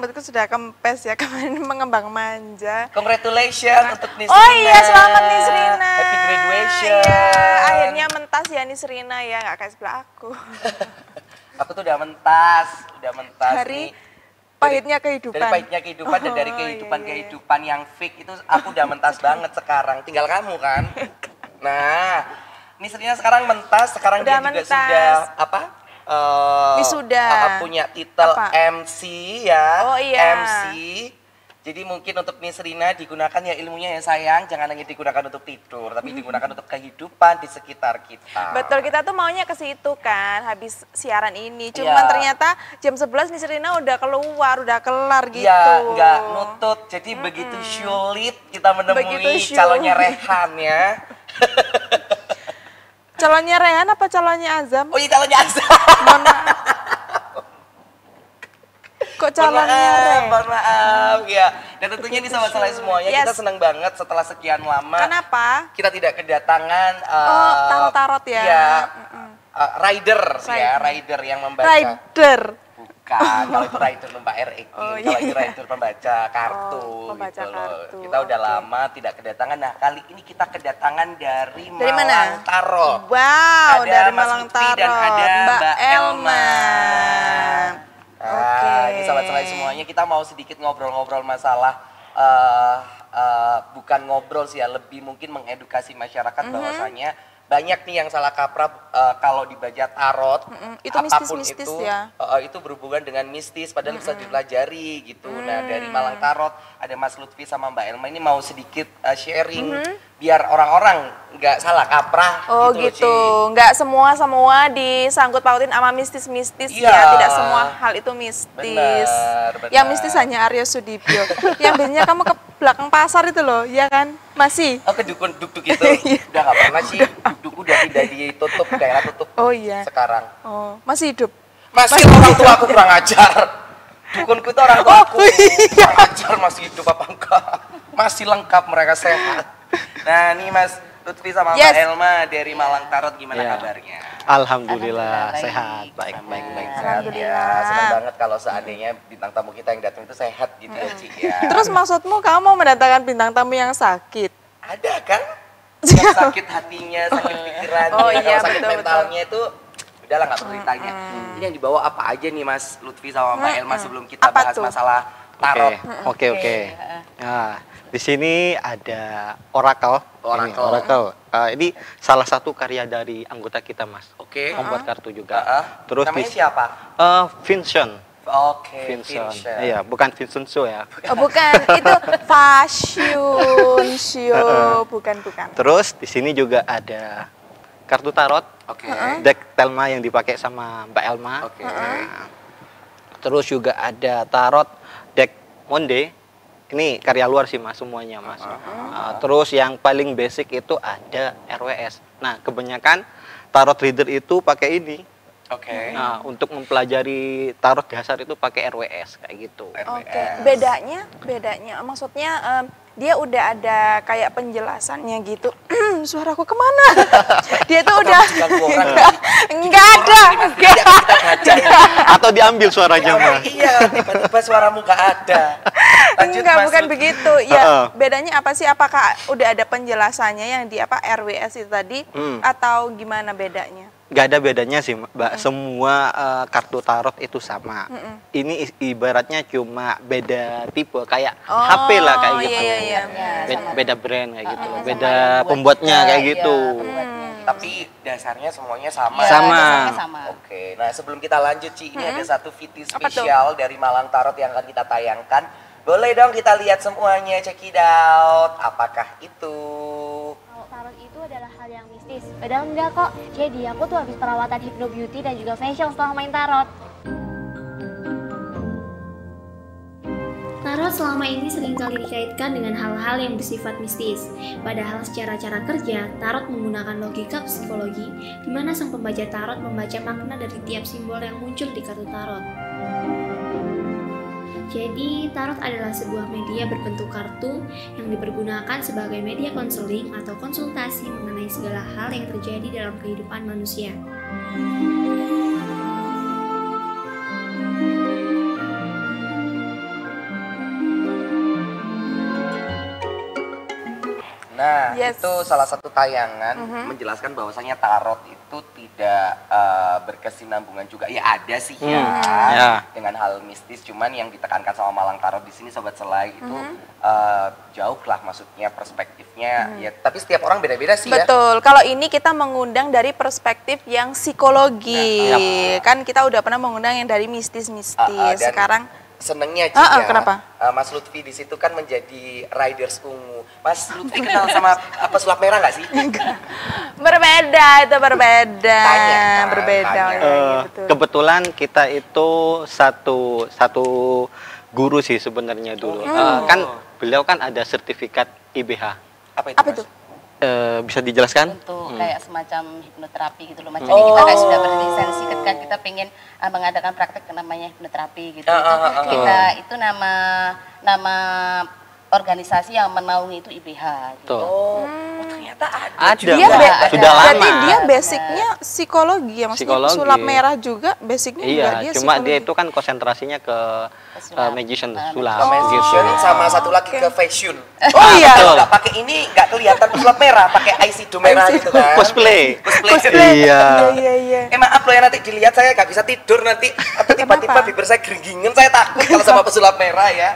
rambutku sudah kempes ya, kemarin mengembang manja. Congratulations untuk Nisrina. Oh iya, selamat Nisrina. Happy graduation. Iya, akhirnya mentas ya Nisrina ya, nggak kayak sebelah aku. Aku tuh udah mentas Dari nih. pahitnya kehidupan. Dari pahitnya kehidupan dan dari kehidupan yang fake itu aku udah mentas banget sekarang. Tinggal kamu kan. Nah, Nisrina sekarang mentas, sekarang Udah dia juga mentas. sudah apa? Wisuda. Punya titel Apa? MC ya. Oh, iya. MC. Jadi mungkin untuk Nisrina digunakan ya ilmunya ya sayang, jangan hanya digunakan untuk tidur, tapi digunakan untuk kehidupan di sekitar kita. Betul, kita tuh maunya ke situ kan, habis siaran ini. Cuman Iya. ternyata jam 11 Nisrina udah keluar, udah kelar gitu. Iya, nggak nutut. Jadi begitu sulit kita menemui Begitu calonnya sulit. Rehan ya. Calonnya Rehan apa calonnya Azam? Oh iya, calonnya Azam. Mohon maaf. Kok calonnya Rehan? Mohon maaf ya. Dan tentunya ini sahabat Salai semuanya, Yes. kita senang banget setelah sekian lama. Kenapa? Kita tidak kedatangan tarot-tarot ya. Iya, rider yang membaca. Rider. Bukan, kalau itu rider Mbak R.E. Oh, Kalau itu iya. rider pembaca kartu pembaca gitu loh. kartu, Kita udah oke. lama tidak kedatangan. Nah, kali ini kita kedatangan dari Dari mana? Malang Tarot. Wow, Ada dari Mas Malang Lutfi Tarot. dan ada Mbak Elma. Oke. Nah, ini sahabat-sahabat semuanya, kita mau sedikit ngobrol-ngobrol masalah bukan ngobrol sih ya, lebih mungkin mengedukasi masyarakat bahwasanya banyak nih yang salah kaprah kalau dibaca tarot, Itu apapun mistis-mistis itu, ya. itu berhubungan dengan mistis, padahal bisa dipelajari gitu. Nah, dari Malang Tarot ada Mas Lutfi sama Mbak Elma ini mau sedikit sharing biar orang-orang nggak salah kaprah. Oh loh, gitu, Ci. nggak semua disangkut pautin sama mistis-mistis Iya. ya, tidak semua hal itu mistis. Benar. Yang mistis hanya Aryo Sudibyo. Yang biasanya kamu ke belakang pasar itu loh, ya kan? Masih? Oh, ke dukun duk-duk itu udah nggak pernah sih, duk-duk udah tidak ditutup, daerah tutup Oh iya. sekarang. Oh, masih hidup? Masih orang tua aku kurang ajar. Dukunku itu orang tua aku. Oh, iya. Kurang ajar masih hidup apa enggak? Masih lengkap, mereka sehat. Nah, nih Mas Lutfi sama Yes. Mbak Elma dari Malang Tarot, gimana Ya. kabarnya? Alhamdulillah sehat, baik. Baik sehat ya. Alhamdulillah. Senang banget kalau seandainya bintang tamu kita yang datang itu sehat gitu ya, Ci ya. Terus maksudmu kamu mau mendatangkan bintang tamu yang sakit? Ada kan? Yang sakit hatinya, sakit pikirannya, Oh, iya, kalau sakit betul, mentalnya itu udahlah nggak perlu ditanya. Ini yang dibawa apa aja nih Mas Lutfi sama Mbak Elma sebelum kita Apa bahas tuh? masalah tarot. Oke. Nah, di sini ada oracle. Ini, Oracle. oracle. Ini salah satu karya dari anggota kita, Mas. Oke. Membuat kartu juga. Terus namanya siapa? Vincent. Oke, Vincent. Vincent. Iya, bukan Vincent Show ya. Oh, bukan, itu fashion show, bukan. Terus di sini juga ada kartu tarot, Oke. deck Telma yang dipakai sama Mbak Elma. Oke. Nah, terus juga ada tarot deck Monde. Ini karya luar sih Mas, semuanya Mas. Terus yang paling basic itu ada RWS. Nah, kebanyakan tarot reader itu pakai ini. Oke. Nah, untuk mempelajari tarot dasar itu pakai RWS kayak gitu. Oke, bedanya maksudnya dia udah ada kayak penjelasannya gitu. Suaraku kemana? Dia tuh udah enggak ada. Atau diambil suaranya Mas. Iya, tiba-tiba suaramu gak ada. Lanjut, Enggak, Mas bukan Lutfi. begitu. Ya, bedanya apa sih? Apakah udah ada penjelasannya yang di apa RWS itu tadi atau gimana bedanya? Gak ada bedanya sih Mbak, semua kartu tarot itu sama. Ini ibaratnya cuma beda tipe, kayak HP lah kayak gitu. Iya. Beda brand kayak gitu, beda pembuatnya kayak gitu. Tapi dasarnya semuanya sama. Sama. Dasarnya sama. Oke, nah sebelum kita lanjut Ci, ini ada satu video Apa tuh? spesial dari Malang Tarot yang akan kita tayangkan. Boleh dong kita lihat semuanya, check it out. Apakah itu? Kalau tarot itu adalah hal yang mistis, padahal enggak kok. Jadi aku tuh habis perawatan hypno beauty dan juga facial setelah main tarot. Tarot selama ini seringkali dikaitkan dengan hal-hal yang bersifat mistis. Padahal secara cara kerja, tarot menggunakan logika psikologi, di mana sang pembaca tarot membaca makna dari tiap simbol yang muncul di kartu tarot. Jadi, tarot adalah sebuah media berbentuk kartu yang dipergunakan sebagai media konseling atau konsultasi mengenai segala hal yang terjadi dalam kehidupan manusia. Nah, Yes. itu salah satu tayangan menjelaskan bahwasanya tarot itu tidak berkesinambungan juga. Ya ada sih Ya. dengan hal mistis, cuman yang ditekankan sama Malang Tarot di sini Sobat Selai itu jauh lah maksudnya perspektifnya. Ya, tapi setiap orang beda-beda sih ya. Betul. Kalau ini kita mengundang dari perspektif yang psikologi. Kan kita udah pernah mengundang yang dari mistis-mistis. Dan Sekarang senengnya juga kenapa? Mas Lutfi di situ kan menjadi riders ungu. Mas Lutfi kenal sama pesulap merah nggak sih? berbeda itu berbeda. Tanya, berbeda. tanya. Ya, betul. Kebetulan kita itu satu guru sih sebenarnya dulu. Kan beliau kan ada sertifikat IBH. Apa itu? Apa Mas? itu? Bisa dijelaskan? Untuk kayak semacam hipnoterapi gitu loh. Macam kita kayak sudah berlisensi ketika kita pengen mengadakan praktek namanya hipnoterapi gitu. Itu nama organisasi yang menaungi itu IBH gitu. Tuh. Ternyata ada. Ada. Dia Mbak. Sudah lama. Berarti dia basicnya psikologi ya, maksudnya Psikologi. sulap merah juga basicnya Iya, juga dia cuma psikologi. dia itu kan konsentrasinya ke Sulap. magician, Ah, sulap Magician gitu. sama satu lagi ke fashion. Oh iya. Betul. Nggak pakai ini nggak kelihatan pesulap merah, pakai eyeshadow merah gitu kan. Cosplay. Cosplay. Iya. Iya. Maaf loh ya nanti dilihat saya nggak bisa tidur nanti atau tiba-tiba Kenapa? bibir saya geringingan, saya takut kalau sama pesulap merah ya.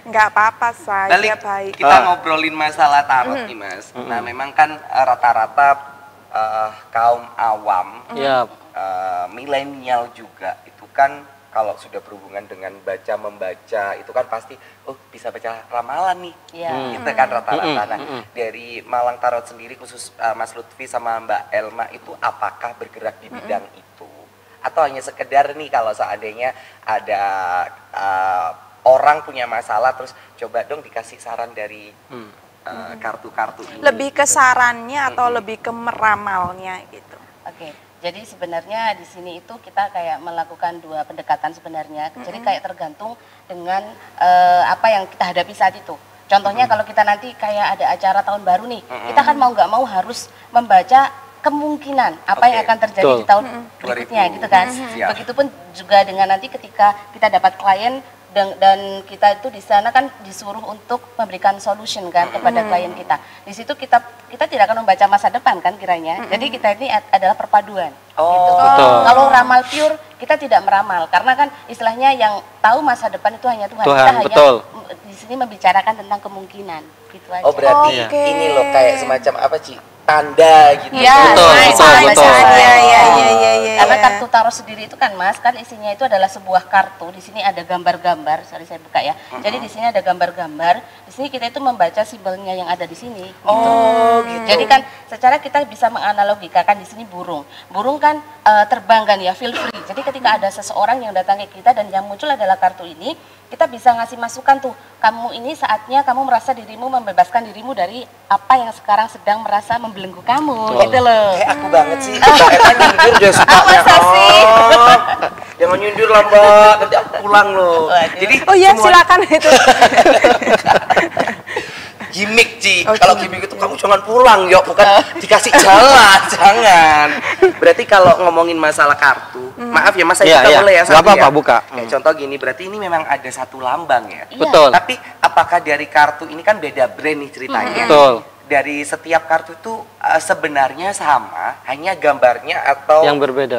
Nggak apa-apa saya Balik baik. kita ngobrolin masalah tarot nih Mas. Nah memang kan rata-rata kaum awam, Iya. milenial juga itu kan kalau sudah berhubungan dengan baca membaca itu kan pasti bisa baca ramalan nih. Iya. Gitu kan rata-rata. Nah, dari Malang Tarot sendiri khusus Mas Lutfi sama Mbak Elma itu apakah bergerak di bidang itu? Atau hanya sekedar nih kalau seandainya ada orang punya masalah terus coba dong dikasih saran dari kartu-kartu ini. Lebih ke sarannya atau lebih ke meramalnya gitu. Oke, jadi sebenarnya di sini itu kita kayak melakukan dua pendekatan sebenarnya. Jadi kayak tergantung dengan apa yang kita hadapi saat itu. Contohnya kalau kita nanti kayak ada acara tahun baru nih, kita kan mau nggak mau harus membaca kemungkinan apa yang akan terjadi di tahun berikutnya gitu kan. Begitupun juga dengan nanti ketika kita dapat klien dan kita itu di sana kan disuruh untuk memberikan solution kan kepada klien kita. Di situ kita tidak akan membaca masa depan kan kiranya. Jadi kita ini adalah perpaduan. Gitu. Betul. Kalau ramal pure kita tidak meramal karena kan istilahnya yang tahu masa depan itu hanya Tuhan. Kita betul. hanya di sini membicarakan tentang kemungkinan gitu aja. Oh berarti Oke. ini loh kayak semacam apa Ci? Tanda gitu. Ya, Betul, betul. Iya. Karena kartu tarot sendiri itu kan Mas, kan isinya itu adalah sebuah kartu. Di sini ada gambar-gambar, sorry saya buka ya. Jadi di sini ada gambar-gambar. Di sini kita itu membaca simbolnya yang ada di sini. Gitu. Jadi kan secara kita bisa menganalogikakan di sini burung. Burung kan terbang kan ya, feel free. Jadi ketika ada seseorang yang datang ke kita dan yang muncul adalah kartu ini, kita bisa ngasih masukan tuh. Kamu ini saatnya kamu merasa dirimu membebaskan dirimu dari apa yang sekarang sedang merasa membelenggu kamu, gitu loh. Kayak aku banget sih. Emang nyindir deh suka. Masa sih? Jangan nyindir lah Mbak, nanti aku pulang loh. Jadi Oh ya semua silakan itu. gimmick Ci. Kalau gimmick itu kamu jangan pulang yuk, bukan dikasih jalan, jangan. Berarti kalau ngomongin masalah kartu, maaf ya Mas, saya buka boleh ya Nggak satu apa-apa, ya? buka. Kayak contoh gini, berarti ini memang ada satu lambang ya. Betul. Tapi apakah dari kartu ini kan beda brand nih ceritanya? Betul. Dari setiap kartu itu sebenarnya sama, hanya gambarnya atau Yang berbeda.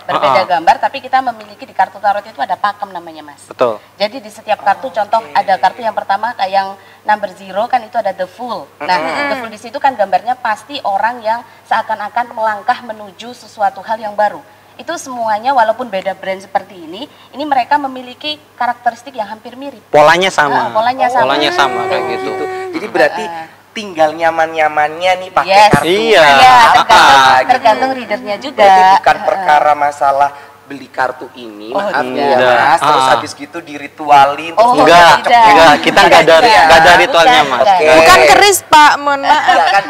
Berbeda gambar, tapi kita memiliki di kartu tarot itu ada pakem namanya Mas. Betul. Jadi di setiap kartu, contoh ada kartu yang pertama kayak yang number 0 kan itu ada the fool. Nah, the fool di situ kan gambarnya pasti orang yang seakan-akan melangkah menuju sesuatu hal yang baru. Itu semuanya walaupun beda brand seperti ini mereka memiliki karakteristik yang hampir mirip. Polanya sama. Polanya sama. Polanya sama kayak gitu. Jadi berarti tinggal nyaman-nyamannya nih pakai Yes. kartu. Iya. Iya, Gitu. tergantung readernya juga. Berarti bukan perkara masalah beli kartu ini, maaf ya tidak. Mas, terus habis gitu diritualin, terus Enggak, tidak. enggak, kita enggak ada Bukan. ritualnya Mas. Oke. Bukan keris Pak, mohon maaf. Iya kan,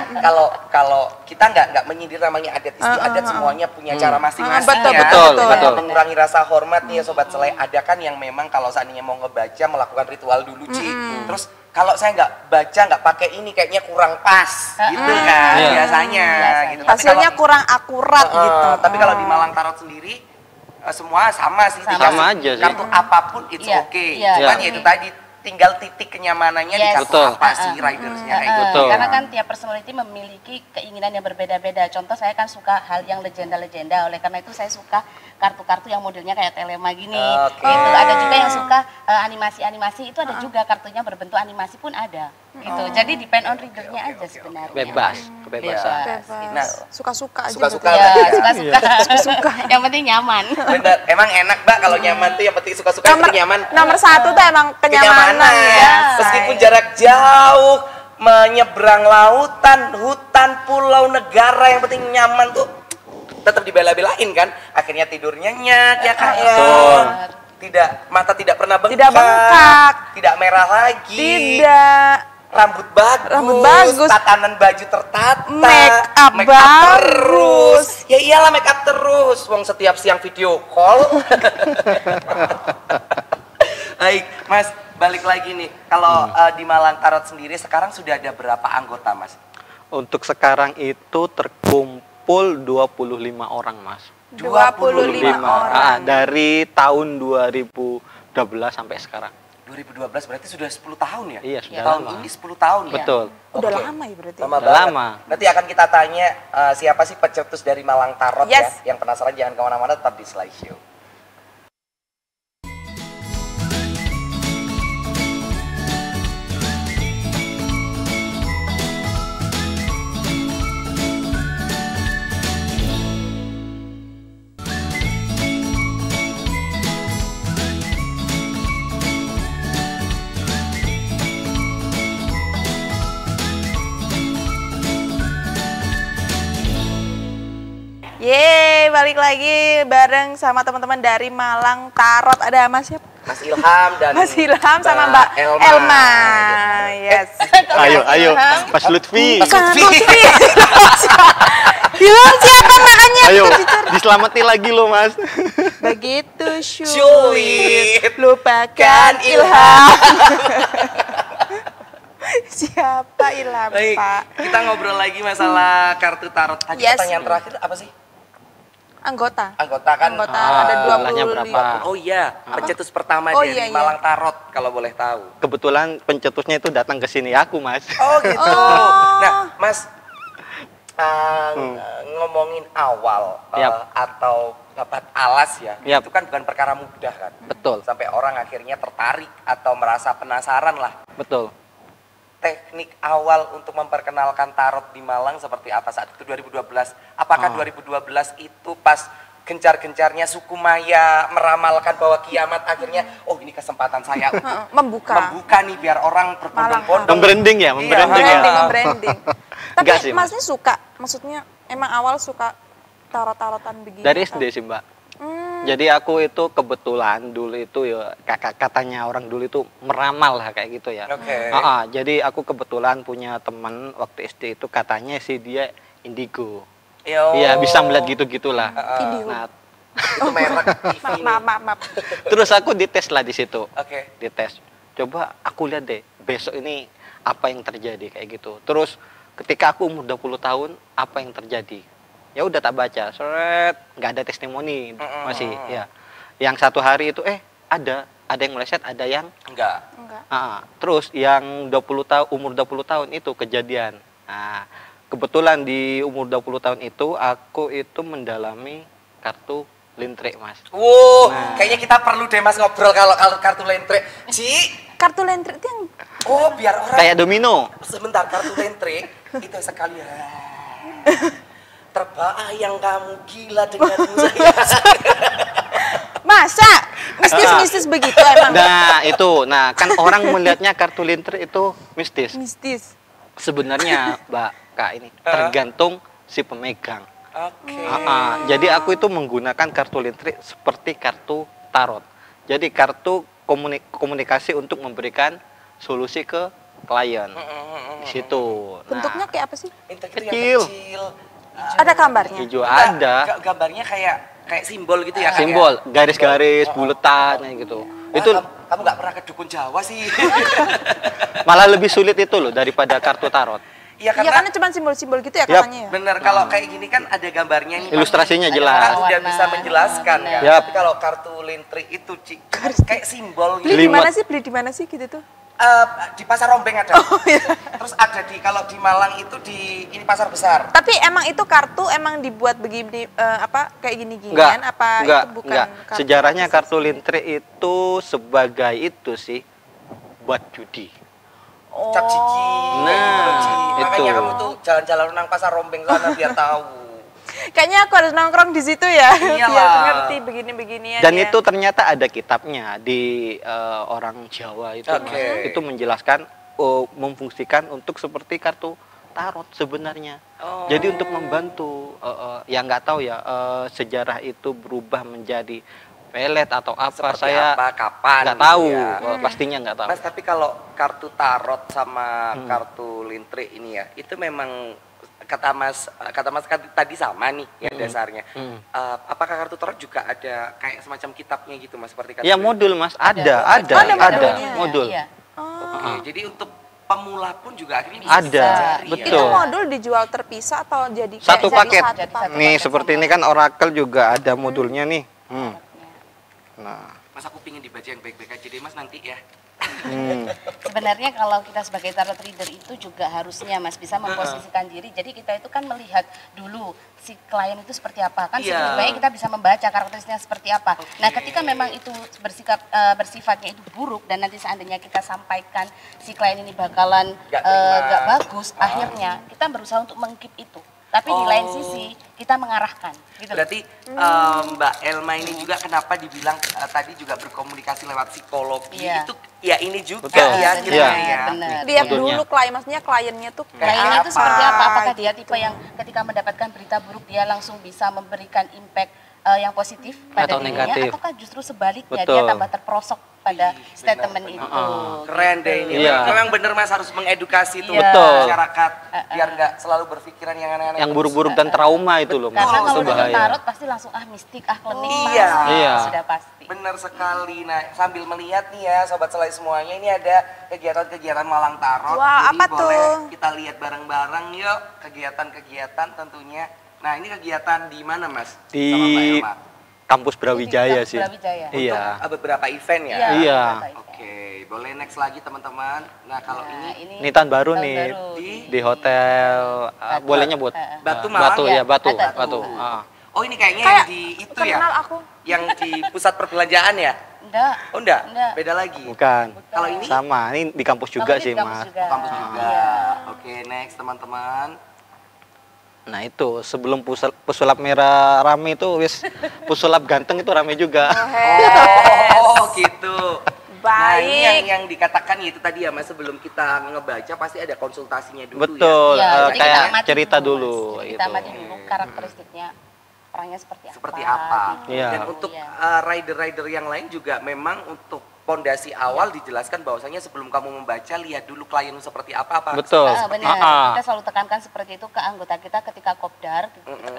kalau kita nggak menyindir namanya adat istiadat, semuanya punya cara masing-masing Betul, ya. betul, Bukan betul. mengurangi rasa hormat nih ya Sobat Selai. Ada kan yang memang kalau seandainya mau ngebaca melakukan ritual dulu Ci. Terus kalau saya nggak baca nggak pakai ini kayaknya kurang pas gitu kan Iya. biasanya gitu. Tapi Hasilnya kalau- kurang akurat gitu. Tapi kalau di Malang Tarot sendiri semua sama sih, Sama dikasih aja sih. kartu apapun it's Iya, okay. iya. Cuman Iya. ya itu tadi tinggal titik kenyamanannya di kartu Betul. apa sih ridersnya kayak gitu. Betul. Karena kan tiap personality memiliki keinginan yang berbeda-beda. Contoh saya kan suka hal yang legenda-legenda, oleh karena itu saya suka kartu-kartu yang modelnya kayak Telema gini. Oke. Gitu. Ada juga yang suka animasi-animasi, itu ada juga kartunya berbentuk animasi pun ada. Gitu. Jadi depend on readernya aja sebenarnya. Bebas, kebebasan. Bebas. Nah, Suka-suka aja. suka-suka berarti. berarti Ya, ya. suka-suka. Yang penting nyaman. Bener, emang enak Mbak kalau nyaman tuh yang penting suka-suka yang penting nyaman. Nomor satu tuh emang kenyamanan ya. Meskipun jarak jauh, menyeberang lautan, hutan, pulau, negara, yang penting nyaman tuh tetap dibela-belain kan. Akhirnya tidur nyenyak ya Kak ya. Betul. Mata tidak pernah bengkak. Tidak bengkak. Tidak merah lagi. Tidak. Rambut bagus, tatanan baju tertata, Make up terus. Ya iyalah make up terus. Wong setiap siang video call. Baik, Mas, balik lagi nih. Kalau di Malang Tarot sendiri sekarang sudah ada berapa anggota, Mas? Untuk sekarang itu terkumpul 25 orang, Mas. 25 orang. Dari tahun 2012 sampai sekarang. 2012 berarti sudah 10 tahun ya? Iya, sudah Tahun lama. ini 10 tahun ya? Betul. Udah Oke. lama ya berarti. Lama Udah banget. lama. Nanti akan kita tanya siapa sih pencetus dari Malang Tarot Yes. ya. Yang penasaran jangan kemana-mana, tetap di Slideshow. Yeay, balik lagi bareng sama teman-teman dari Malang Tarot. Ada Mas siapa? Mas Ilham dan Mas Ilham sama Mbak Elma. Yes. Ayo, Mas Lutfi. Mas Lutfi. Ilham siapa makanya? Ayo, diselamati lagi loh, Mas. Begitu Sulit. sulit. Lupakan Ilham. Siapa Ilham, Baik, Pak? kita ngobrol lagi masalah kartu tarot. Tadi Yes. pertanyaan terakhir apa sih? Anggota. Anggota kan? Anggota Ah, ada jumlahnya 25. berapa? Oh iya, pencetus pertama Oh, dari iya, iya. Malang Tarot kalau boleh tahu. Kebetulan pencetusnya itu datang ke sini aku, Mas. Oh gitu. Oh. Nah, Mas ngomongin awal Yap. atau dapat alas ya, Yap. itu kan bukan perkara mudah kan. Betul. Sampai orang akhirnya tertarik atau merasa penasaran lah. Betul. Teknik awal untuk memperkenalkan tarot di Malang seperti apa saat itu 2012? Apakah 2012 itu pas gencar-gencarnya suku Maya meramalkan bahwa kiamat akhirnya ini kesempatan saya untuk membuka nih biar orang berbondong-bondong. Membranding ya, membranding ya. Membranding. Tapi Enggak sih, Mas. Masnya suka, maksudnya emang awal suka tarot-tarotan begini? Dari atau- SD sih, Mbak. Jadi aku itu kebetulan dulu itu ya katanya orang dulu itu meramal lah kayak gitu ya. Oke. Jadi aku kebetulan punya teman waktu SD itu katanya sih dia indigo. Iya, bisa melihat gitu-gitulah. Indigo. Nah, Itu merek TV nih. Maaf. terus aku dites lah di situ. Oke. Dites. Coba aku lihat deh besok ini apa yang terjadi kayak gitu. Terus ketika aku umur 20 tahun apa yang terjadi? Ya udah tak baca, seret, nggak ada testimoni masih ya. Yang satu hari itu ada yang meleset, ada yang Enggak. terus yang 20 tahun umur 20 tahun itu kejadian. Nah, kebetulan di umur 20 tahun itu aku itu mendalami kartu lintre, Mas. Wow, kayaknya kita perlu deh Mas ngobrol kalau kartu lentre. Ci, Kartu lentre itu yang biar orang Kayak domino. sebentar kartu lentre itu sekali terbayang kamu gila dengan saya. masa mistis-mistis begitu emang. Nah, itu. Nah, kan orang melihatnya kartu lintre itu mistis. Mistis. Sebenarnya, Mbak Kak ini tergantung si pemegang. Oke. Jadi aku itu menggunakan kartu lintre seperti kartu tarot. Jadi kartu komunikasi untuk memberikan solusi ke klien. Di situ. Nah, Bentuknya kayak apa sih? Itu Kecil. yang kecil. Ada gambarnya? hijau ada. Gambarnya kayak simbol gitu ya. Kak, Simbol, ya? garis-garis, buletan kayak gitu. Itu kamu nggak pernah ke dukun Jawa sih. malah lebih sulit itu loh daripada kartu tarot. Iya Iya karena cuma simbol-simbol gitu ya Yap. katanya ya. bener, kalau kayak gini kan ada gambarnya nih. Ilustrasinya Pak. jelas. Kan udah Warna. bisa menjelaskan kan. Yap. Tapi kalau kartu lintri itu kayak simbol Beli gitu. di Lima. mana sih? Beli di mana sih gitu tuh? Di pasar Rombeng ada. Terus ada kalau di Malang itu di ini pasar besar. Tapi emang itu kartu emang dibuat begini kayak gini-ginian apa itu bukan enggak. kartu Sejarahnya artis? kartu lintri itu sebagai itu sih buat judi. Cap ciki. Nah, Makanya itu. kamu tuh jalan-jalan nang pasar Rombeng sana biar tahu. Kayaknya aku harus nongkrong di situ ya, Iyalah. biar ngerti begini-beginian. Dan ya. itu ternyata ada kitabnya di orang Jawa itu, Oke. Mas. Itu menjelaskan memfungsikan untuk seperti kartu tarot sebenarnya. Oh. Jadi untuk membantu ya nggak tahu ya sejarah itu berubah menjadi pelet atau apa, Seperti saya apa, kapan nggak gitu tahu, ya. pastinya nggak tahu. Mas, tapi kalau kartu tarot sama kartu lintri ini ya, itu memang kata Mas tadi sama nih ya dasarnya. Apakah kartu tarot juga ada kayak semacam kitabnya gitu Mas, seperti kartu Ya lintri? modul Mas, ada modulnya. modul. Iya. Oke, jadi untuk pemula pun juga akhirnya Ada, bisa pelajari ya. betul. Itu modul dijual terpisah atau jadi Satu jadi paket. satu paket? Nih seperti ini kan Oracle juga ada modulnya nih. Nah, Mas, aku pingin dibaca yang baik-baik aja deh Mas nanti ya. Sebenarnya kalau kita sebagai tarot reader itu juga harusnya Mas bisa memposisikan diri. Jadi kita itu kan melihat dulu si klien itu seperti apa kan, Iya. sebelum baik kita bisa membaca karakteristiknya seperti apa. Nah, ketika memang itu bersifatnya itu buruk dan nanti seandainya kita sampaikan si klien ini bakalan Nggak terima. nggak bagus, akhirnya kita berusaha untuk mengkeep itu. Tapi di lain sisi kita mengarahkan gitu. Berarti Mbak Elma ini juga kenapa dibilang tadi juga berkomunikasi lewat psikologi Iya. itu ya ini juga Betul. ya Iya. kiranya ya. Benar. Lihat Modulnya. dulu maksudnya kliennya tuh Kliennya itu apa? seperti apa? Apakah dia gitu. tipe yang ketika mendapatkan berita buruk dia langsung bisa memberikan impact yang positif pada Atau dirinya, negatif. ataukah justru sebaliknya Betul. dia tambah terperosok pada Ih, statement benar, itu? Keren deh ini. Iya. Memang bener Mas harus mengedukasi tuh Iya. Betul. masyarakat biar nggak selalu berpikiran yang aneh-aneh. yang terus. buruk-buruk dan trauma itu loh, Mas. Karena Itu kalau dengan bahaya. tarot pasti langsung mistik, klinik, Iya. pasti, Iya. sudah pasti. Bener sekali. Nah, sambil melihat nih ya sobat selai semuanya, ini ada kegiatan-kegiatan Malang Tarot. Wah, Jadi apa boleh tuh? kita lihat bareng-bareng yuk kegiatan-kegiatan tentunya. Nah, ini kegiatan di mana Mas? Di Sama Mbak Elma. Kampus Brawijaya Kampus sih. Brawijaya. Iya. Beberapa event ya? Iya. Oke, boleh next lagi teman-teman. Nah, kalau Nah, ini Ini tahun baru tahun nih baru. di hotel boleh nyebut Batu Malang Batu ya? ya, Batu, Batu. Batu. Oh, ini kayaknya Kayak yang di itu ya? kenal aku. Yang di pusat perbelanjaan ya? Enggak. Oh, enggak? Enggak. Beda lagi? Bukan. Kalau ini? Sama, ini di kampus Kalau juga ini sih, di kampus Mas. juga. Kampus juga. Iya. Oke, next teman-teman. Nah, itu sebelum pesulap merah rame itu wis pesulap ganteng itu rame juga. Oh, gitu. Nah, ini Baik. yang dikatakan ya itu tadi ya Mas, sebelum kita ngebaca pasti ada konsultasinya dulu Betul, Iya, jadi kayak kita amati cerita Mas. dulu Jadi gitu. kita amati dulu karakteristiknya orangnya seperti apa. seperti apa. gitu. Iya. Dan untuk Iya. rider-rider yang lain juga memang untuk pondasi awal dijelaskan bahwasanya sebelum kamu membaca lihat dulu klienmu seperti apa. Betul. Benar. Ah, ah. Kita selalu tekankan seperti itu ke anggota kita ketika kopdar.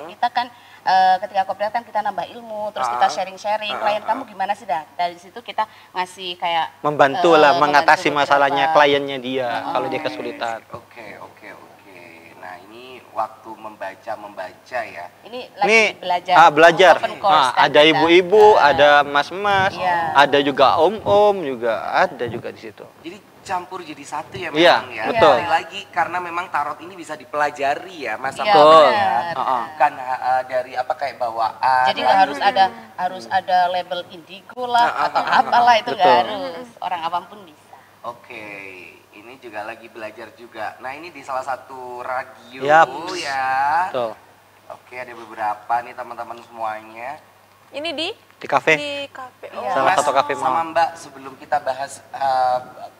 Kita kan ketika kopdar kan kita nambah ilmu, terus kita sharing-sharing. Klien kamu gimana sih dah? Dari situ kita ngasih kayak Membantu lah mengatasi membantu masalahnya beberapa. kliennya dia kalau dia kesulitan. Oke. Nah, ini waktu membaca ya. Ini lagi Ini belajar. belajar. Open course kan Ada kita. ibu-ibu, ada mas-mas, Iya. ada juga om-om juga, ada juga di situ. Jadi campur jadi satu ya Iya, memang ya. betul. Sekali lagi karena memang tarot ini bisa dipelajari ya Mas sama Iya, Mbak ya. benar. Bukan dari apa kayak bawaan. Jadi nggak harus ada label indigo lah atau apalah, itu nggak Betul. harus. Orang awam pun bisa. Oke, ini juga lagi belajar juga. Nah, ini di salah satu radio Yap. ya. Betul. Oke, ada beberapa nih teman-teman semuanya. Ini di Di kafe. kafe. Iya. Salah Mas, satu kafe sama Malang. Mbak, sebelum kita bahas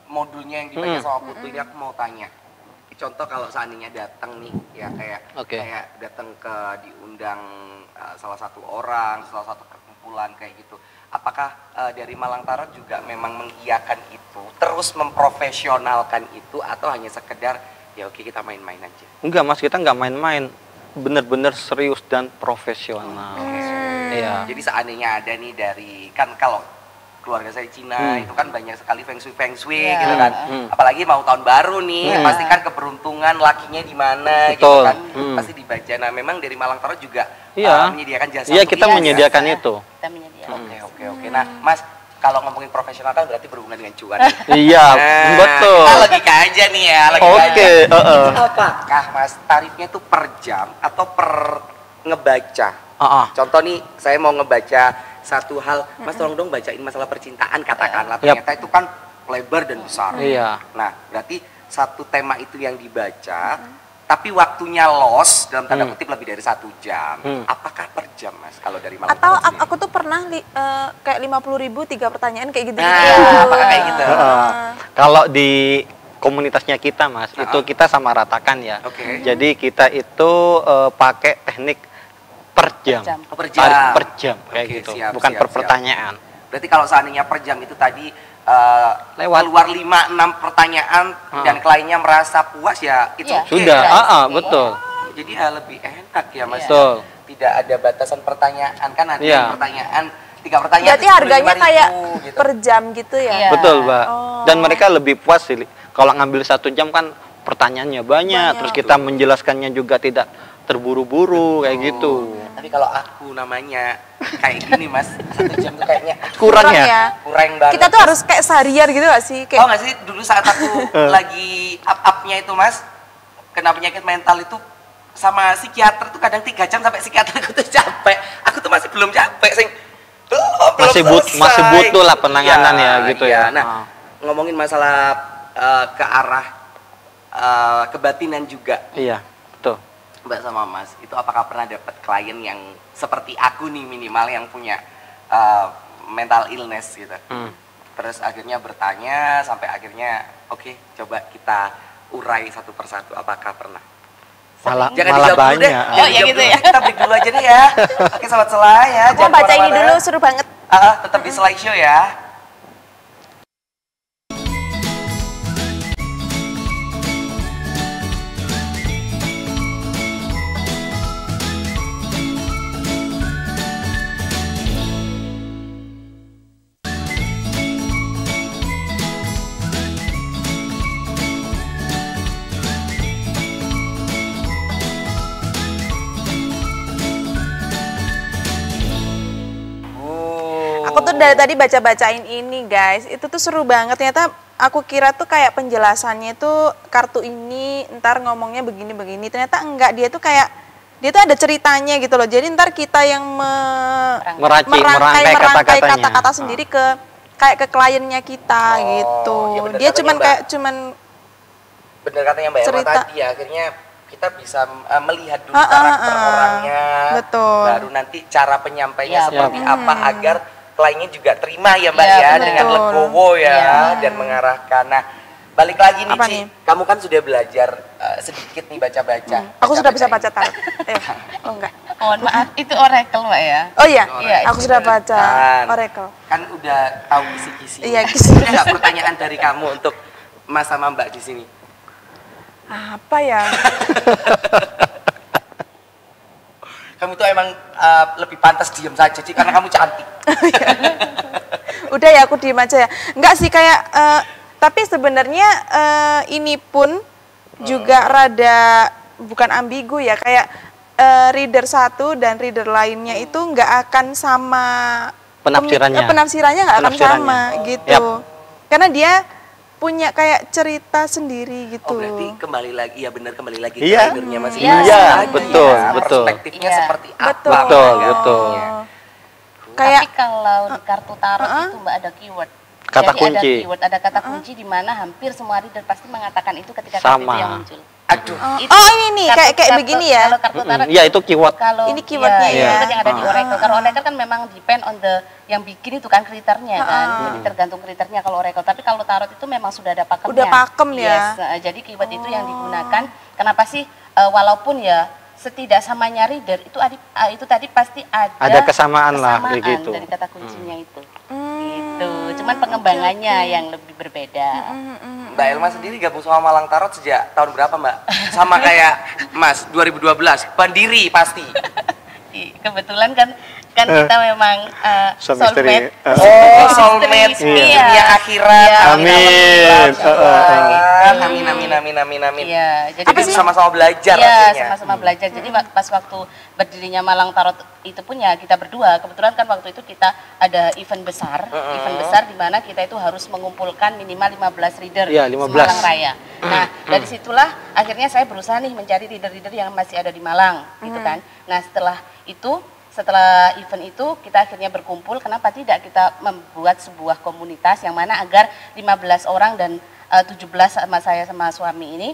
modulnya yang dibaca sama Putu ini, aku mau tanya. Contoh kalau seandainya datang nih, ya Oke. kayak datang ke diundang salah satu orang, salah satu perkumpulan kayak gitu. Apakah dari Malang Tarot juga memang mengiyakan itu, terus memprofesionalkan itu, atau hanya sekedar ya oke kita main-main aja? Enggak Mas, kita enggak main-main. Bener-bener serius dan profesional. Iya. Jadi seandainya ada nih dari, kan kalau keluarga saya Cina, itu kan banyak sekali feng shui Iya. gitu kan. Apalagi mau tahun baru nih, pasti kan keberuntungan lakinya di mana gitu Betul. kan. Pasti dibaca. Nah, memang dari Malang Tarot juga Iya. menyediakan jasa. Iya, untuk kita itu. menyediakan itu. Kita menyediakan. Oke. Nah, Mas, kalau ngomongin profesional kan berarti berhubungan dengan cuan. Iya, betul. Kita logika aja nih ya, logika Oke, aja. heeh. Apakah Mas tarifnya itu per jam atau per ngebaca? Contoh nih, saya mau ngebaca satu hal, Mas tolong dong bacain masalah percintaan katakanlah. Yap. Ternyata itu kan lebar dan besar. Iya. Nah, berarti satu tema itu yang dibaca, tapi waktunya loss dalam tanda kutip lebih dari 1 jam. Apakah per jam, Mas? Kalau dari Malang Atau Tarot sendiri? aku tuh pernah kayak 50.000 3 pertanyaan kayak gitu. Nah, apakah kayak gitu? Kalau di komunitasnya kita, Mas, itu kita sama ratakan ya. Oke. Jadi kita itu pakai teknik per jam. Oh, per jam. Tarif per jam kayak Oke, gitu. siap, Bukan siap, per siap. pertanyaan. Berarti kalau seandainya per jam itu tadi Lewat. keluar 5-6 pertanyaan dan kliennya merasa puas ya itu Iya. oke. Sudah, ya? betul. Jadi ya lebih enak ya Mas. Betul. Tidak ada batasan pertanyaan kan ada Iya. pertanyaan 3 pertanyaan. Berarti 75.000 harganya kayak gitu. per jam gitu ya? Iya. Betul, Mbak. Oh. Dan mereka lebih puas sih. Kalau ngambil 1 jam kan pertanyaannya banyak, terus kita menjelaskannya juga tidak terburu-buru kayak gitu. Tapi kalau aku namanya kayak gini Mas, 1 jam tuh kayaknya Kurang ya? kurang banget. Kita tuh harus kayak seharian gitu gak sih? Oh Kayak nggak sih, dulu saat aku lagi up-upnya itu Mas, kena penyakit mental itu sama psikiater tuh kadang 3 jam sampai psikiater aku tuh capek. Aku tuh masih belum capek, sing. Belum Masih selesai. butuh lah penanganan ya, gitu ya. Nah, ngomongin masalah ke arah kebatinan juga, Iya, betul. Mbak sama Mas, itu apakah pernah dapat klien yang seperti aku nih minimal yang punya mental illness gitu? Terus akhirnya bertanya sampai akhirnya oke, coba kita urai satu persatu. Apakah pernah? Malah Jangan malah dijawab dulu deh. banyak. Jangan Oh, ya dijawab gitu dulu ya. deh. Kita break dulu aja deh ya. Oke, sahabat Selai ya. aku mau baca ini kemana-mana. dulu, seru banget. Tetap di slideshow ya. Aku tuh dari tadi baca-bacain ini guys, itu tuh seru banget. Ternyata aku kira tuh kayak penjelasannya tuh kartu ini ntar ngomongnya begini-begini. Ternyata enggak, dia tuh ada ceritanya gitu loh. Jadi ntar kita yang merangkai kata-katanya. kata-kata sendiri ke kliennya kita gitu. iya bener Dia katanya, cuman Bener katanya Mbak Elma cerita. tadi ya, akhirnya kita bisa melihat dulu karakter orangnya. Betul. Baru nanti cara penyampainya Ya, seperti apa agar kliennya juga terima ya Mbak Ya, ya, betul. dengan legowo ya dan mengarahkan. Nah, balik lagi nih Apa Ci, nih? kamu kan sudah belajar sedikit nih baca-baca. aku sudah bisa baca Baca-baca tarot. Oh enggak. Mohon maaf, itu oracle Mbak ya. Oh iya, Iya, aku sudah baca Kan. Oracle. Kan udah tahu kisi-kisi. Iya, kisi. Ada nggak pertanyaan dari kamu untuk Mas sama Mbak di sini? Apa ya? Kamu tuh emang lebih pantas diem saja Ci, karena kamu cantik. Udah ya, aku diem aja ya. Enggak sih, kayak tapi sebenarnya ini pun juga rada bukan ambigu ya, kayak reader satu dan reader lainnya itu nggak akan sama Penafsirannya. penafsirannya nggak akan sama gitu. Yap. Karena dia punya kayak cerita sendiri gitu. Oh berarti kembali lagi, ya benar kembali lagi ke Iya. readernya masing-masing. Iya, aja betul, ya. betul. Perspektifnya Iya. seperti apa? Betul, ya. betul. Kayak Tapi kalau di kartu tarot itu Mbak ada keyword. Kata Jadi kunci. ada keyword, ada kata kunci di mana hampir semua reader pasti mengatakan itu ketika kartu Sama. itu yang muncul. Aduh. oh ini nih kayak begini ya. Kalau kartu tarot Iya, itu keyword. Kalau Ini keywordnya iya, ya. keyword yang ada di oracle. Kalau oracle kan memang depend on the yang bikin itu kan kriternya kan. Jadi tergantung kriternya kalau oracle. Tapi kalau tarot itu memang sudah ada pakemnya. Udah pakem ya. Yes, jadi keyword itu yang digunakan. Kenapa sih walaupun ya setidak samanya reader itu tadi pasti Ada kesamaan lah, kayak gitu. dari kata kuncinya itu. Gitu. Cuman pengembangannya yang lebih berbeda. Mbak Elma sendiri gabung sama Malang Tarot sejak tahun berapa Mbak? Sama kayak Mas, 2012, pendiri pasti. Kebetulan kan kan kita memang soulmate. Oh, soulmate Iya. dunia akhirat. Iya. Amin. Amin. Iya, jadi Apa sih sama-sama belajar Iya, akhirnya. sama-sama belajar. Jadi pas waktu berdirinya Malang Tarot itu pun ya kita berdua. Kebetulan kan waktu itu kita ada event besar di mana kita itu harus mengumpulkan minimal 15 reader Iya, 15. Malang Raya. Nah, dari situlah akhirnya saya berusaha nih mencari reader-reader yang masih ada di Malang, gitu kan. Nah, setelah event itu kita akhirnya berkumpul, kenapa tidak kita membuat sebuah komunitas yang mana agar 15 orang dan 17 sama saya sama suami ini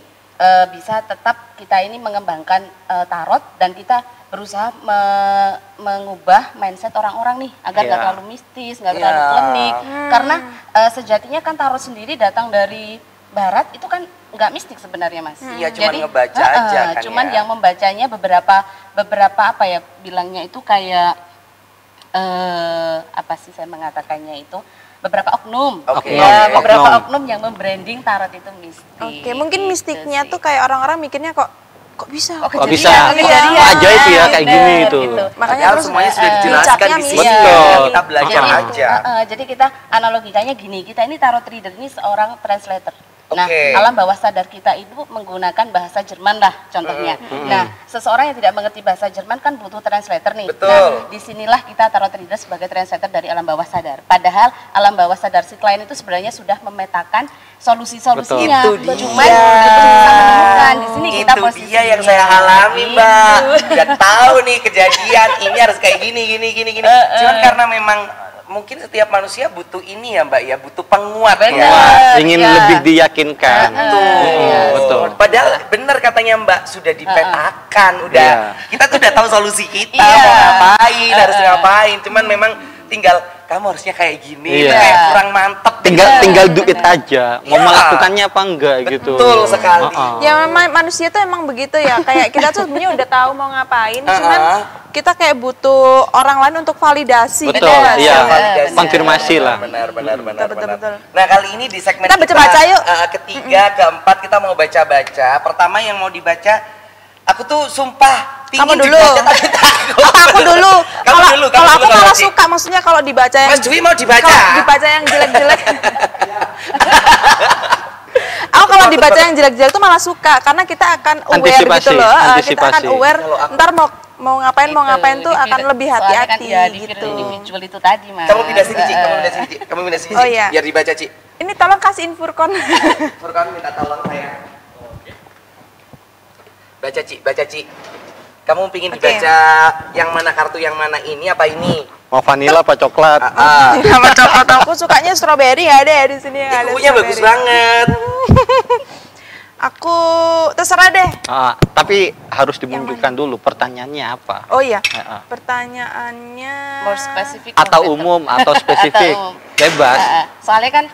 bisa tetap kita ini mengembangkan tarot dan kita berusaha mengubah mindset orang-orang nih agar nggak terlalu mistis, nggak terlalu klinik. Karena sejatinya kan tarot sendiri datang dari barat itu kan nggak mistik sebenarnya, Mas. Iya, cuman ngebaca aja kan cuman ya. yang membacanya beberapa apa ya bilangnya itu kayak apa sih saya mengatakannya itu beberapa oknum. Oke. Ya, beberapa oknum yang membranding tarot itu mistik. Oke, mungkin Gitu mistiknya sih. tuh kayak orang-orang mikirnya kok bisa. Kok bisa? kejadian. Kok ajaib ya kayak gini Bener, itu. gitu. Makanya Padahal terus semuanya sudah dijelaskan dicapnya di sini. mistik. Betul. Kita belajar Jadi, aja. jadi kita analogikanya gini, kita ini tarot reader ini seorang translator. Nah, Oke. alam bawah sadar kita itu menggunakan bahasa Jerman lah contohnya. Nah, seseorang yang tidak mengerti bahasa Jerman kan butuh translator nih. Betul. Nah, disinilah kita tarot reader sebagai translator dari alam bawah sadar. Padahal alam bawah sadar si klien itu sebenarnya sudah memetakan solusi-solusinya. Itu dia. Cuman kita bisa menemukan di sini kita Itu posisinya. dia yang saya alami, Mbak. Udah tahu nih kejadian ini harus kayak gini. Cuman karena memang mungkin setiap manusia butuh ini ya, Mbak ya, butuh penguat ya. Benar. Ingin Iya. lebih diyakinkan. Betul. Padahal benar katanya Mbak sudah dipetakan, udah Iya. kita tuh udah tahu solusi kita Iya. mau ngapain, harus ngapain. Cuman memang tinggal kamu harusnya kayak gini, Iya. kayak kurang mantep. Tinggal do it aja. Mau Iya. melakukannya apa enggak gitu. Betul sekali. Ya memang manusia tuh emang begitu ya. Kayak kita tuh sebenarnya udah tahu mau ngapain, cuman kita kayak butuh orang lain untuk validasi. Betul, gitu nggak sih? iya. Validasi. Konfirmasi lah. Benar. Betul. Nah, kali ini di segmen Kita baca-baca yuk. Ketiga, keempat kita mau baca-baca. Pertama yang mau dibaca, aku tuh sumpah Kamu pingin dulu. dibaca tapi takut. Apa aku dulu? Kamu dulu, Kalau aku Mbak malah Ci. suka, maksudnya kalau dibaca yang Mas Dwi mau dibaca? kalau dibaca yang jelek-jelek. Aku kalau dibaca yang jelek-jelek tuh malah suka karena kita akan aware Antisipasi, gitu loh. Kita akan antisipasi. aware. Kalau aku- Ntar mau ngapain tuh akan lebih Soalnya kan, hati-hati ya, di gitu. individual itu tadi, Mas. Kamu pindah sini, Ci. Kamu pindah sini, Oh, Ci. iya. Biar dibaca, Ci. Ini tolong kasihin Furkon. Furkan minta tolong saya. Baca, Ci. Kamu pingin Oke. dibaca yang mana kartu yang mana ini apa ini? Mau vanilla apa coklat? Sama coklat aku sukanya strawberry ya ada ya di sini ya. Ada Ikunya bagus strawberry. banget. Aku terserah deh. Tapi harus dimunculkan dulu pertanyaannya apa. Oh iya. Heeh. Pertanyaannya More spesifik. Atau more better. umum atau spesifik. Atau umum. Bebas. Soalnya kan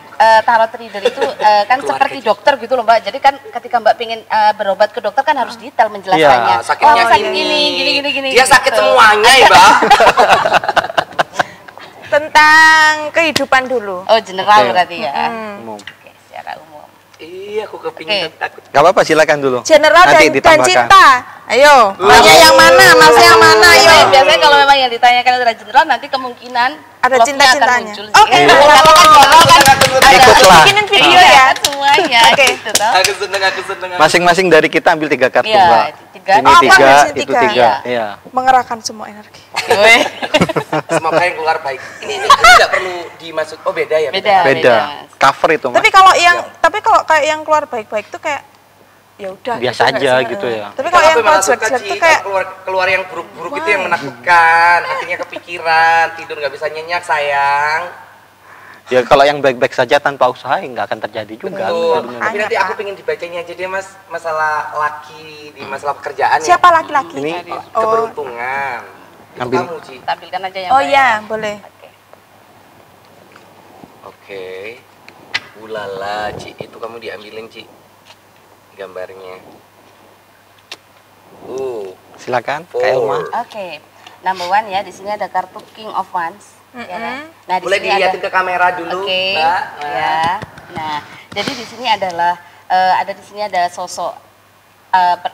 tarot reader itu kan seperti dokter gitu loh, Mbak. Jadi kan ketika Mbak pengen berobat ke dokter kan harus detail menjelaskannya. Iya. Sakitnya sakit ini. gini. Dia sakit gitu. semuanya ya, Mbak. tentang kehidupan dulu. Oh, general Oke. berarti ya. Umum. Oke, secara umum. Iya, aku kepingin Oke. takut. Gak apa-apa, silakan dulu. General Nanti dan ditambahkan. cinta. Ayo, maunya yang mana? Masih yang mana? Ayo. Biasanya kalau memang yang ditanyakan adalah general, nanti kemungkinan Ada love-nya cinta-cintanya. akan muncul. Oke, Iya. nah, Karena kan jodoh kan ada Ikutlah. bikinin video Iya, ya. semuanya Oke. gitu toh. Aku seneng. Masing-masing dari kita ambil 3 kartu, Iya, Mbak. tiga. Ini Oh, Mbak, 3, ngasih itu tiga. 3. Iya. Mengerahkan semua energi. Weh. Semoga yang keluar baik. Ini tidak perlu dimasuk. Oh, beda ya? Beda. Beda. Mas. Cover itu, Mas. Tapi kalau kayak yang keluar baik-baik tuh kayak ya udah Biasa gitu nggak aja sih? gitu ya. Tapi kalau yang keluar suka jelek-jelek Ci, tuh kayak keluar yang buruk-buruk itu yang menakutkan, akhirnya kepikiran, tidur nggak bisa nyenyak sayang. Ya kalau yang baik-baik saja tanpa usaha ya nggak akan terjadi juga. Betul. sebenarnya. Tapi nanti Pak. aku pengen dibacanya aja deh Mas, masalah laki di masalah pekerjaan ya. siapa laki-laki? Ini Oh. Keberuntungan. Itu Ambil. kamu, Ci. Tampilkan aja yang Oh baik. iya, boleh. Oke. Oke. Ulala, Ci, itu kamu diambilin, Ci. Gambarnya. Silakan, Four. Kak Elma. Oke. Number one ya, di sini ada kartu King of Wands. Ya kan? Nah, di Boleh sini dilihatin ada, ke kamera dulu, Oke, Mbak. ya. Nah, jadi di sini adalah ada di sini ada sosok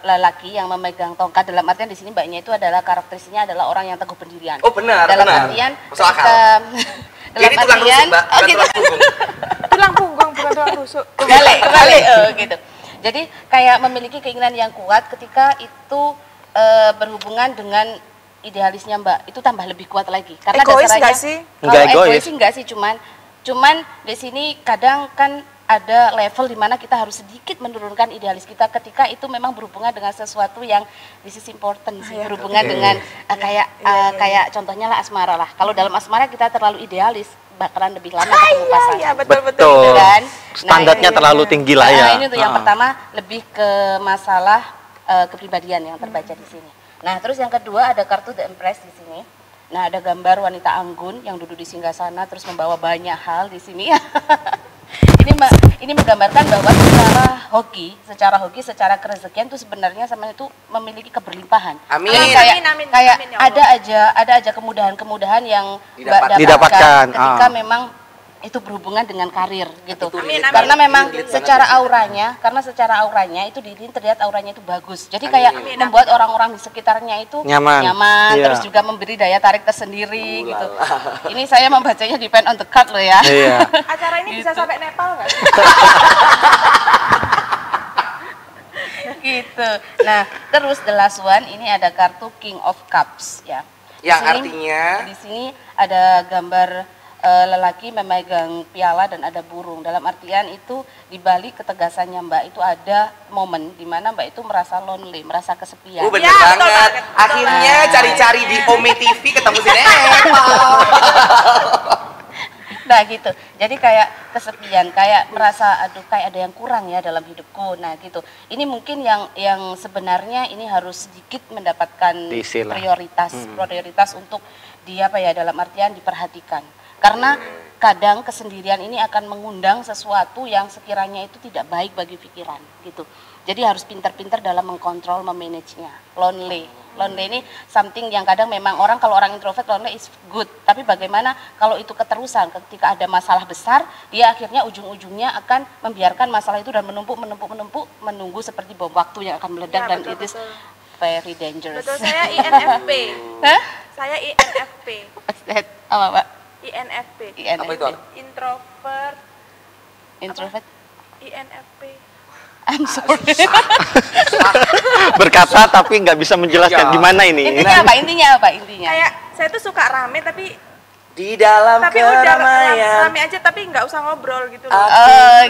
lelaki yang memegang tongkat, dalam artian di sini mbaknya itu adalah karakteristiknya adalah orang yang teguh pendirian. Oh benar, Dalam benar. artian Masuk akal. dalam Jadi tulang rusuk, artian Mbak, bukan gitu. tulang punggung. Tulang punggung bukan tulang rusuk. kembali gitu. Jadi kayak memiliki keinginan yang kuat ketika itu berhubungan dengan idealisnya Mbak, itu tambah lebih kuat lagi. Karena Egois dasarnya nggak sih? Nggak kalau egois. sih enggak sih, cuman di sini kadang kan ada level di mana kita harus sedikit menurunkan idealis kita ketika itu memang berhubungan dengan sesuatu yang this is important sih, berhubungan dengan kayak contohnya lah asmara lah. Kalau dalam asmara kita terlalu idealis bakalan lebih lama ketemu pasangan. Iya, betul. Betul. Kan? Standarnya Nah, terlalu tinggi lah ya. Ini tuh yang pertama lebih ke masalah kepribadian yang terbaca di sini. Nah, terus yang kedua ada kartu The Empress di sini. Nah, ada gambar wanita anggun yang duduk di singgasana terus membawa banyak hal di sini. Ini menggambarkan bahwa secara hoki, secara kerezekian itu sebenarnya sama itu memiliki keberlimpahan. Amin. Jadi Amin, kayak amin, ya Allah. ada aja kemudahan-kemudahan yang Didapatkan. ketika memang itu berhubungan dengan karir gitu. Amin, amin. Karena memang Relate secara banget auranya itu terlihat auranya itu bagus. Jadi kayak Amin. membuat orang-orang di sekitarnya itu Nyaman. Iya. terus juga memberi daya tarik tersendiri gitu. Ini saya membacanya depend on the card loh ya. Iya. Acara ini bisa sampai Nepal nggak? Gitu. Nah, terus the last one ini ada kartu King of Cups ya. Di Yang sini- artinya? di sini ada gambar lelaki memegang piala dan ada burung. Dalam artian itu di balik ketegasannya Mbak itu ada momen di mana Mbak itu merasa lonely, merasa kesepian. Bener Ya, betul banget. banget, betul Akhirnya banget. cari-cari di Ome TV ketemu si Nepal. Nah gitu, jadi kayak kesepian, kayak merasa aduh kayak ada yang kurang ya dalam hidupku. Nah gitu, ini mungkin yang sebenarnya ini harus sedikit mendapatkan Diisi lah. prioritas untuk dia apa ya dalam artian diperhatikan. Karena kadang kesendirian ini akan mengundang sesuatu yang sekiranya itu tidak baik bagi pikiran gitu. Jadi harus pintar-pintar dalam mengkontrol, memanagenya. Lonely ini something yang kadang memang kalau orang introvert lonely is good. Tapi bagaimana kalau itu keterusan ketika ada masalah besar, dia akhirnya ujung-ujungnya akan membiarkan masalah itu dan menumpuk menunggu seperti bom waktu yang akan meledak Ya, dan betul, it is betul. very dangerous. Betul, saya INFP. Hah? Saya INFP. What's that? Apa Pak? INFP. INFP. Apa itu? Introvert. Introvert. INFP. I'm sorry. Berkata tapi nggak bisa menjelaskan Ya. gimana ini. Intinya apa? Kayak saya tuh suka rame tapi Di dalam udah keramaian. rame aja tapi nggak usah ngobrol gitu loh.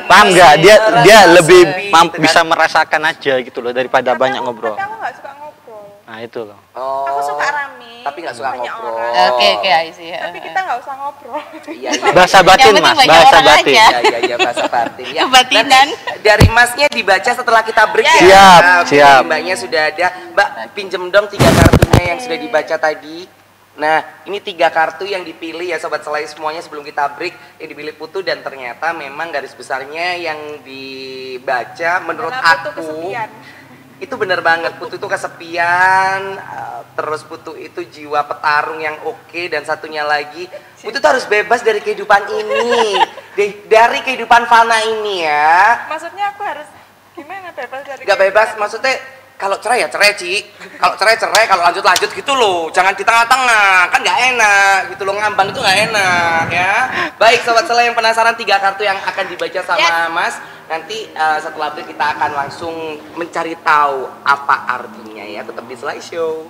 Paham nggak? Dia Rasa lebih sepi, bisa merasakan aja gitu loh daripada banyak ngobrol. Tapi aku nggak suka ngobrol. Nah itu loh. Oh. Aku suka rame. Tapi nggak suka banyak ngobrol. orang. Oke, I see. Tapi kita nggak usah ngobrol. Iya, iya. Bahasa batin penting mas, banyak bahasa orang batin. aja. Iya, bahasa batin. Ya. Kebatinan. Nanti dari masnya dibaca setelah kita break ya. Siap, Nah, siap. Mbaknya sudah ada. Mbak, pinjem dong 3 kartunya yang sudah dibaca tadi. Nah, ini 3 kartu yang dipilih ya Sobat Selai semuanya sebelum kita break. Yang dipilih Putu dan ternyata memang garis besarnya yang dibaca menurut Karena Putu aku kesepian. itu bener banget. Putu itu kesepian, terus Putu itu jiwa petarung yang oke, dan satunya lagi Putu tuh harus bebas dari kehidupan ini, dari kehidupan fana ini ya. Maksudnya aku harus gimana bebas dari Gak bebas maksudnya kalau cerai ya cerai Ci, kalau cerai cerai, kalau lanjut lanjut gitu loh, jangan di tengah-tengah, kan nggak enak gitu loh, ngambang itu nggak enak ya. Baik Sobat Selai yang penasaran 3 kartu yang akan dibaca sama Mas, nanti setelah break kita akan langsung mencari tahu apa artinya ya, tetap di Selai Show.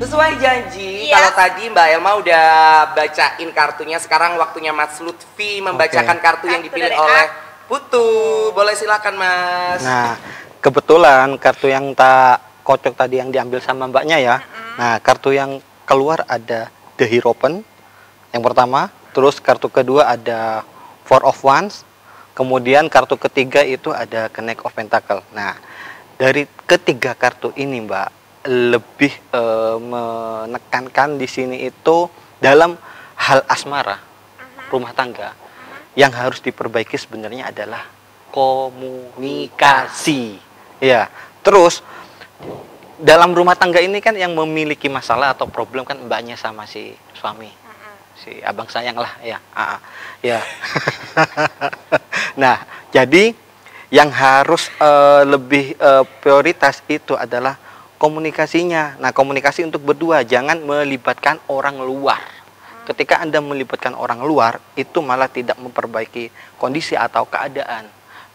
Sesuai janji, Iya. kalau tadi Mbak Elma udah bacain kartunya, sekarang waktunya Mas Lutfi membacakan kartu yang Kartu dipilih dari oleh Putu. Boleh silakan Mas. Nah, kebetulan kartu yang tak kocok tadi yang diambil sama mbaknya ya. Nah, kartu yang keluar ada The Hierophant yang pertama, terus kartu kedua ada Four of Wands, kemudian kartu ketiga itu ada Knight of Pentacle. Nah, dari ketiga kartu ini Mbak, lebih menekankan di sini itu dalam hal asmara, rumah tangga. Yang harus diperbaiki sebenarnya adalah komunikasi. Ya, terus dalam rumah tangga ini kan yang memiliki masalah atau problem kan mbaknya sama si suami, si abang sayang lah ya. Ya. Nah, jadi yang harus lebih prioritas itu adalah komunikasinya. Nah, komunikasi untuk berdua, jangan melibatkan orang luar. Ketika Anda melibatkan orang luar, itu malah tidak memperbaiki kondisi atau keadaan,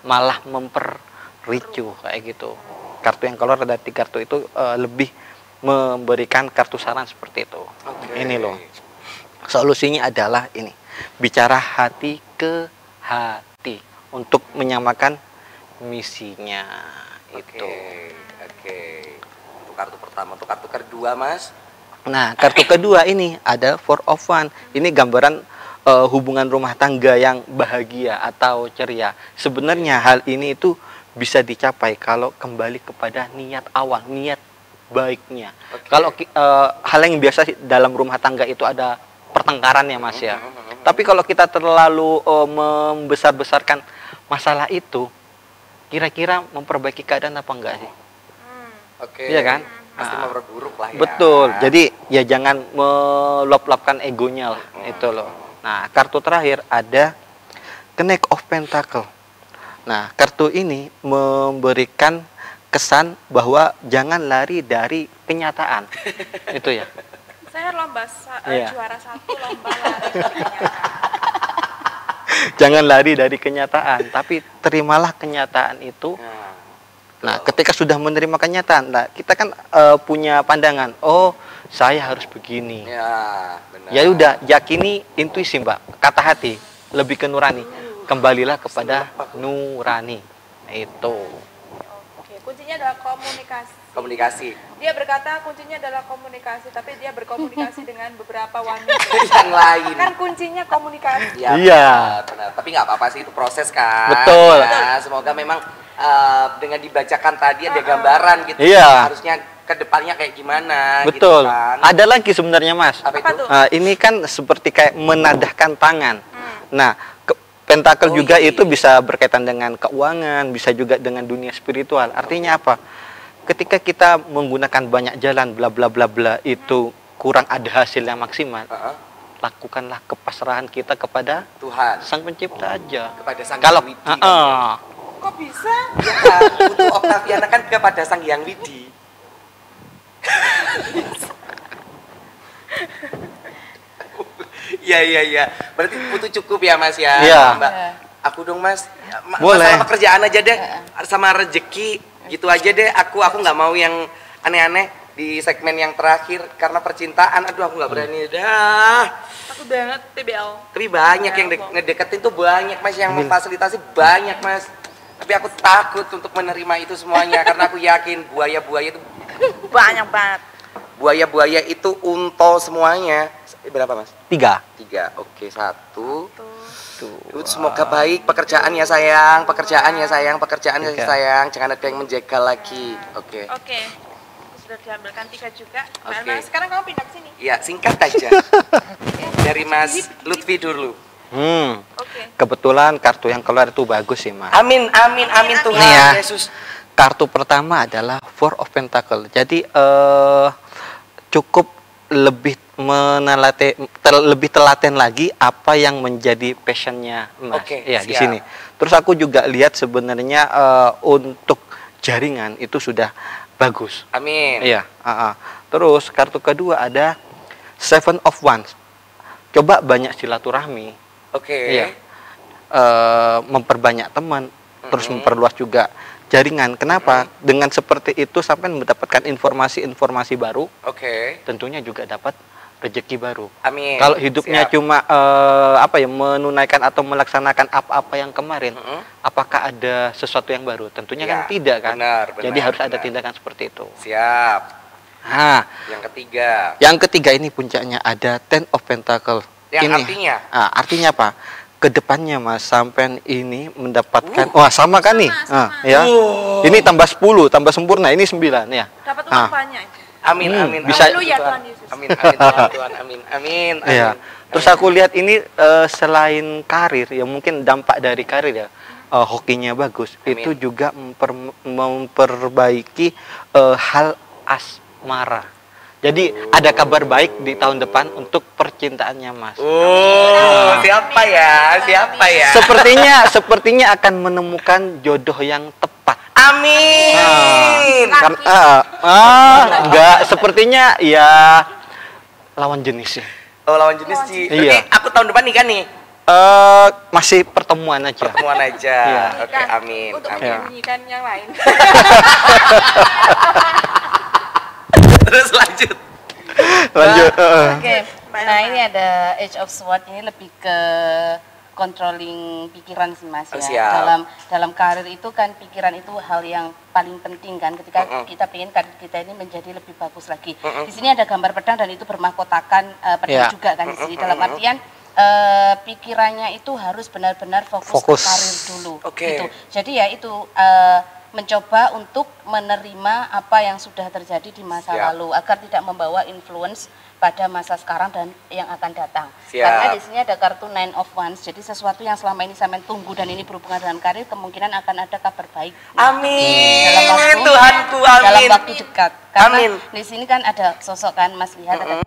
malah memperricu kayak gitu. Kartu yang keluar dari kartu itu lebih memberikan kartu saran seperti itu. Ini loh. Solusinya adalah ini. Bicara hati ke hati untuk menyamakan misinya itu. Untuk kartu pertama, untuk kartu kedua, Mas. Nah, kartu kedua ini ada Four of Wands. Ini gambaran hubungan rumah tangga yang bahagia atau ceria. Sebenarnya hal ini itu bisa dicapai kalau kembali kepada niat awal, niat baiknya. Kalau hal yang biasa dalam rumah tangga itu ada pertengkaran ya, Mas ya. Tapi kalau kita terlalu membesar-besarkan masalah itu, kira-kira memperbaiki keadaan apa enggak sih? Iya kan? Pasti memperburuk lah ya. Betul. Jadi ya jangan meluap-luapkan egonya lah, itu loh. Nah, kartu terakhir ada Knight of Pentacle. Nah, kartu ini memberikan kesan bahwa jangan lari dari kenyataan. Itu ya. Saya lomba Iya. juara 1 lomba lari dari kenyataan. Jangan lari dari kenyataan, tapi terimalah kenyataan itu. Nah, ketika sudah menerima kenyataan, nah, kita kan punya pandangan, oh saya harus begini. Ya, benar. Ya udah, yakini intuisi, Mbak, kata hati, lebih ke nurani. Kembalilah kepada nurani. Itu. Oke, kuncinya adalah komunikasi. Komunikasi. Dia berkata kuncinya adalah komunikasi, tapi dia berkomunikasi dengan beberapa wanita. Yang lain. Kan kuncinya komunikasi. Ya, Iya. benar. Tapi nggak apa-apa sih, itu proses kan. Betul. Ya, semoga memang dengan dibacakan tadi ada gambaran gitu. Iya. Harusnya ke depannya kayak gimana. Betul. Gitu kan. Ada lagi sebenarnya, Mas. Apa itu? Ini kan seperti kayak menadahkan tangan. Nah, pentakel juga iya. itu bisa berkaitan dengan keuangan, bisa juga dengan dunia spiritual. Artinya apa? Ketika kita menggunakan banyak jalan bla bla bla bla itu kurang ada hasil yang maksimal. Lakukanlah kepasrahan kita kepada Tuhan. Sang Pencipta aja. Kepada Sang Kalau Hyang Widi. Kok bisa? Ya kan, untuk Octaviana kan kepada Sang Hyang Widi. Iya. Berarti butuh cukup ya, Mas ya. Iya. Mbak. Aku dong, Mas. Boleh. Masalah pekerjaan aja deh, sama rezeki gitu aja deh. Aku nggak mau yang aneh-aneh di segmen yang terakhir karena percintaan. Aduh, aku nggak berani dah. Aku banget TBL. Tapi banyak yang ngedeketin tuh banyak, Mas, yang memfasilitasi banyak, Mas. Tapi aku takut untuk menerima itu semuanya karena aku yakin buaya-buaya itu Banyak banget. buaya-buaya itu unto semuanya. Berapa, Mas? 3. 3. Oke, 1. Tuh. Semoga baik pekerjaan ya sayang, pekerjaan ya sayang, pekerjaan ya Tiga. sayang. Jangan ada yang menjegal lagi. Oke. Oke. Sudah diambilkan 3 juga. Mbak Oke. Elma, sekarang kamu pindah ke sini. Ya, singkat aja. Dari Mas Lutfi dulu. Oke. Kebetulan kartu yang keluar itu bagus sih, Mas. Amin Tuhan Nih ya. Yesus. Kartu pertama adalah Four of Pentacle. Jadi cukup lebih lebih telaten lagi apa yang menjadi passionnya, Mas. Oke, ya di siap. sini. Terus aku juga lihat sebenarnya untuk jaringan itu sudah bagus. Amin. Iya. Terus kartu kedua ada Seven of Wands. Coba banyak silaturahmi. Oke. Iya. Memperbanyak teman, terus memperluas juga jaringan. Kenapa? Dengan seperti itu sampai mendapatkan informasi-informasi baru, Oke. tentunya juga dapat rezeki baru. Amin. Kalau hidupnya Siap. cuma menunaikan atau melaksanakan apa-apa yang kemarin, apakah ada sesuatu yang baru? Tentunya Ya, kan tidak kan. benar, Jadi harus ada benar. tindakan seperti itu. Siap. Nah, Yang ketiga. yang ketiga ini puncaknya ada Ten of Pentacle. Yang ini, artinya? Artinya apa? kedepannya Mas sampean ini mendapatkan wah sama kan nih ya Oh. ini tambah 10 tambah sempurna ini 9 ya. Dapat uang banyak itu. Amin, amin, bisa- amin. Haleluya, Tuhan Yesus. Amin, amin, Tuhan, amin, amin, amin. Iya. Terus aku lihat ini selain karir ya mungkin dampak dari karir ya hokinya bagus Amin. itu juga memperbaiki hal asmara. Jadi ada kabar baik di tahun depan untuk percintaannya Mas. Oh, siapa ya? Siapa ya? Sepertinya akan menemukan jodoh yang tepat. Amin. Enggak, sepertinya ya lawan jenisnya. Oh, lawan jenis sih. Iya. Berarti aku tahun depan nikah nih. Masih pertemuan aja. Pertemuan aja. Iya. Oke, amin. Untuk Amin. menyembunyikan yang lain. Terus lanjut. Lanjut. Oke. Nah, ini ada Age of Sword, ini lebih ke controlling pikiran sih Mas ya. Siap. Dalam karir itu kan pikiran itu hal yang paling penting kan ketika kita ingin karir kita ini menjadi lebih bagus lagi. Di sini ada gambar pedang dan itu bermahkotakan pedang Ya. juga kan di sini. Dalam artian pikirannya itu harus benar-benar fokus Fokus. ke karir dulu Oke. gitu. Jadi ya itu mencoba untuk menerima apa yang sudah terjadi di masa Siap. lalu agar tidak membawa influence pada masa sekarang dan yang akan datang. Siap. Karena di sini ada kartu Nine of Wands. Jadi sesuatu yang selama ini sampai tunggu dan ini berhubungan dengan karir kemungkinan akan ada kabar baik. Amin. Dalam waktu- Tuhanku, Dalam amin. waktu dekat. Karena Amin. di sini kan ada sosok kan Mas lihat ada